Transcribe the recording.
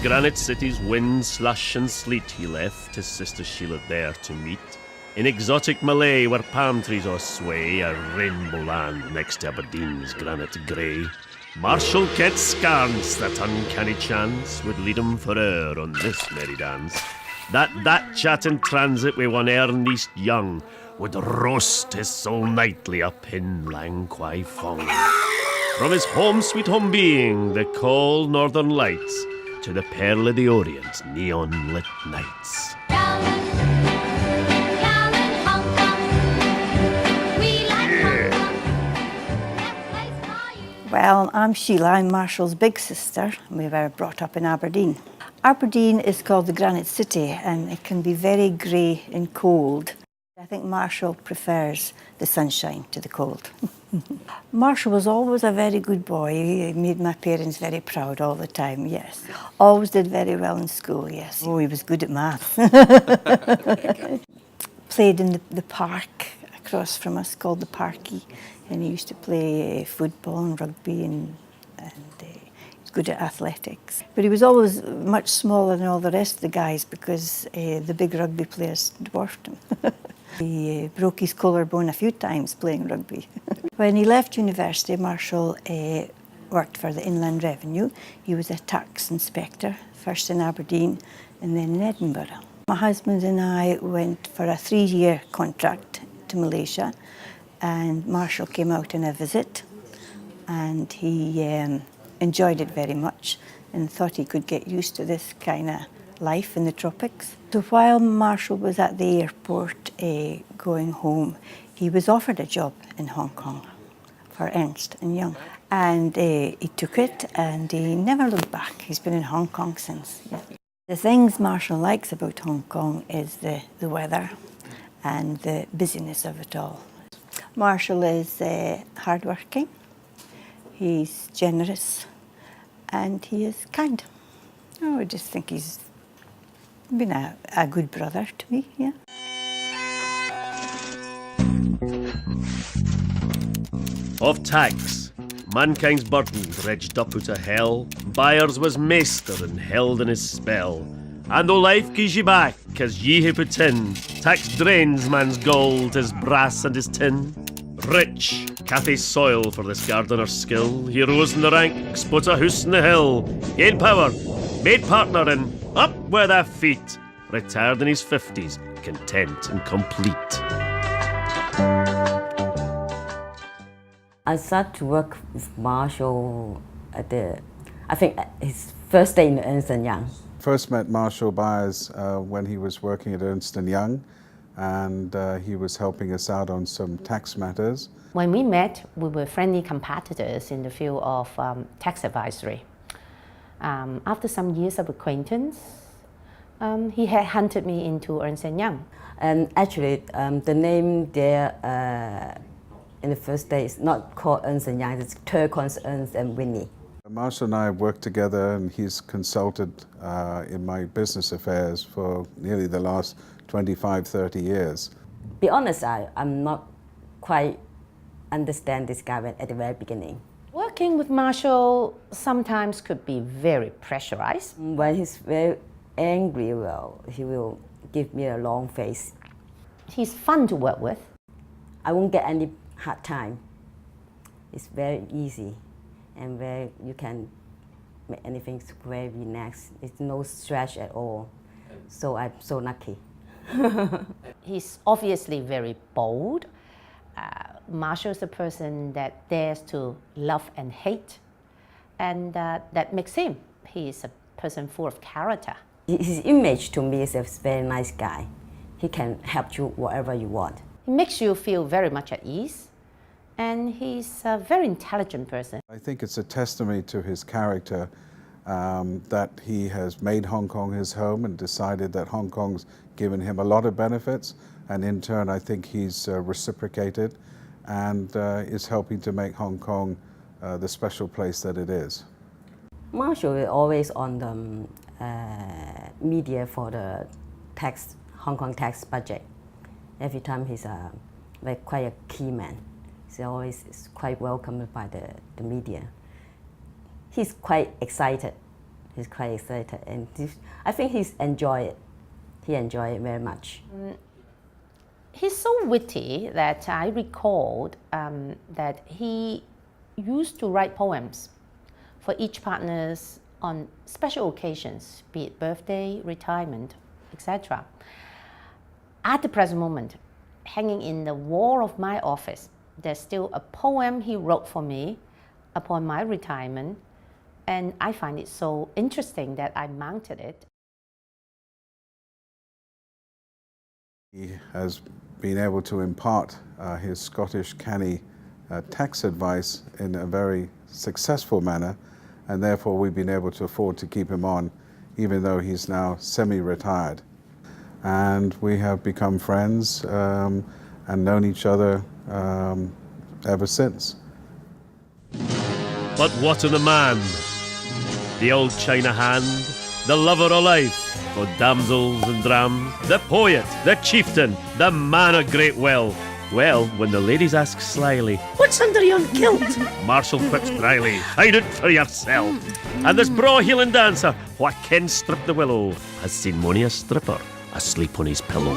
Granite City's wind, slush and sleet he left his sister Sheila there to meet. In exotic Malay where palm trees all sway, a rainbow land next to Aberdeen's granite grey. Marshall kent scarce that uncanny chance would lead him for e'er on this merry dance. That chat in transit wi' one Ernest Young would roast his soul nightly up in Lang Kwai Fong. From his home sweet home being, the cold northern lights, to the Pearl of the Orient's neon-lit nights. Well, I'm Sheila, I'm Marshall's big sister. We were brought up in Aberdeen. Aberdeen is called the Granite City and it can be very grey and cold. I think Marshall prefers the sunshine to the cold. Marshall was always a very good boy. He made my parents very proud all the time, yes. Always did very well in school, yes. Oh, he was good at maths. Played in the park across from us called the Parky, and he used to play football and rugby and he's good at athletics. But he was always much smaller than all the rest of the guys because the big rugby players dwarfed him. He broke his collarbone a few times playing rugby. When he left university, Marshall worked for the Inland Revenue. He was a tax inspector, first in Aberdeen and then in Edinburgh. My husband and I went for a 3-year contract to Malaysia, and Marshall came out on a visit and he enjoyed it very much and thought he could get used to this kind of life in the tropics. So while Marshall was at the airport going home, he was offered a job in Hong Kong for Ernst & Young. And he took it and he never looked back. He's been in Hong Kong since. Yeah. The things Marshall likes about Hong Kong is the weather and the busyness of it all. Marshall is hardworking, he's generous, and he is kind. Oh, I just think he's been a good brother to me, yeah. Of tax, mankind's burden dredged up out of hell, Byers was master and held in his spell. And though life gives ye back as ye hae put in, tax drains man's gold, his brass and his tin. Rich, Cathay soil for this gardener's skill, he rose in the ranks, put a hoose in the hill, gained power, made partner and up with their feet, retired in his 50s, content and complete. I started to work with Marshall at his first day in Ernst & Young. First met Marshall Byers when he was working at Ernst & Young, and he was helping us out on some tax matters. When we met, we were friendly competitors in the field of tax advisory. After some years of acquaintance, he had hunted me into Ernst & Young. And actually, the name there in the first day is not called Ernst & Young, it's Turcons Ernst and Winnie. Marshall and I have worked together, and he's consulted in my business affairs for nearly the last 25, 30 years. Be honest, I'm not quite understand this guy at the very beginning. Working with Marshall sometimes could be very pressurized. When he's very angry, well, he will give me a long face. He's fun to work with. I won't get any hard time. It's very easy and you can make anything very relaxed. It's no stress at all. So I'm so lucky. He's obviously very bold. Marshall's a person that dares to love and hate, and that makes him. He is a person full of character. His image to me is a very nice guy. He can help you whatever you want. He makes you feel very much at ease, and he's a very intelligent person. I think it's a testimony to his character that he has made Hong Kong his home and decided that Hong Kong's given him a lot of benefits, and in turn I think he's reciprocated and is helping to make Hong Kong the special place that it is. Marshall is always on the media for the Hong Kong tax budget. Every time he's quite a key man. He always is quite welcomed by the media. He's quite excited He's quite excited, and I think he's enjoy it. He enjoyed it very much. He's so witty that I recalled that he used to write poems for each partners on special occasions, be it birthday, retirement, etc. At the present moment, hanging in the wall of my office, there's still a poem he wrote for me upon my retirement, and I find it so interesting that I mounted it. He has been able to impart his Scottish canny tax advice in a very successful manner, and therefore we've been able to afford to keep him on, even though he's now semi-retired. And we have become friends and known each other ever since. But what of the man? The old China hand, the lover of life, for damsels and drams, the poet, the chieftain, the man of great will. Well, when the ladies ask slyly, "What's under yon kilt?" Marshall quips dryly, "Hide it for yourself." And this braw-heeling dancer, what can strip the willow, has seen mony a stripper asleep on his pillow.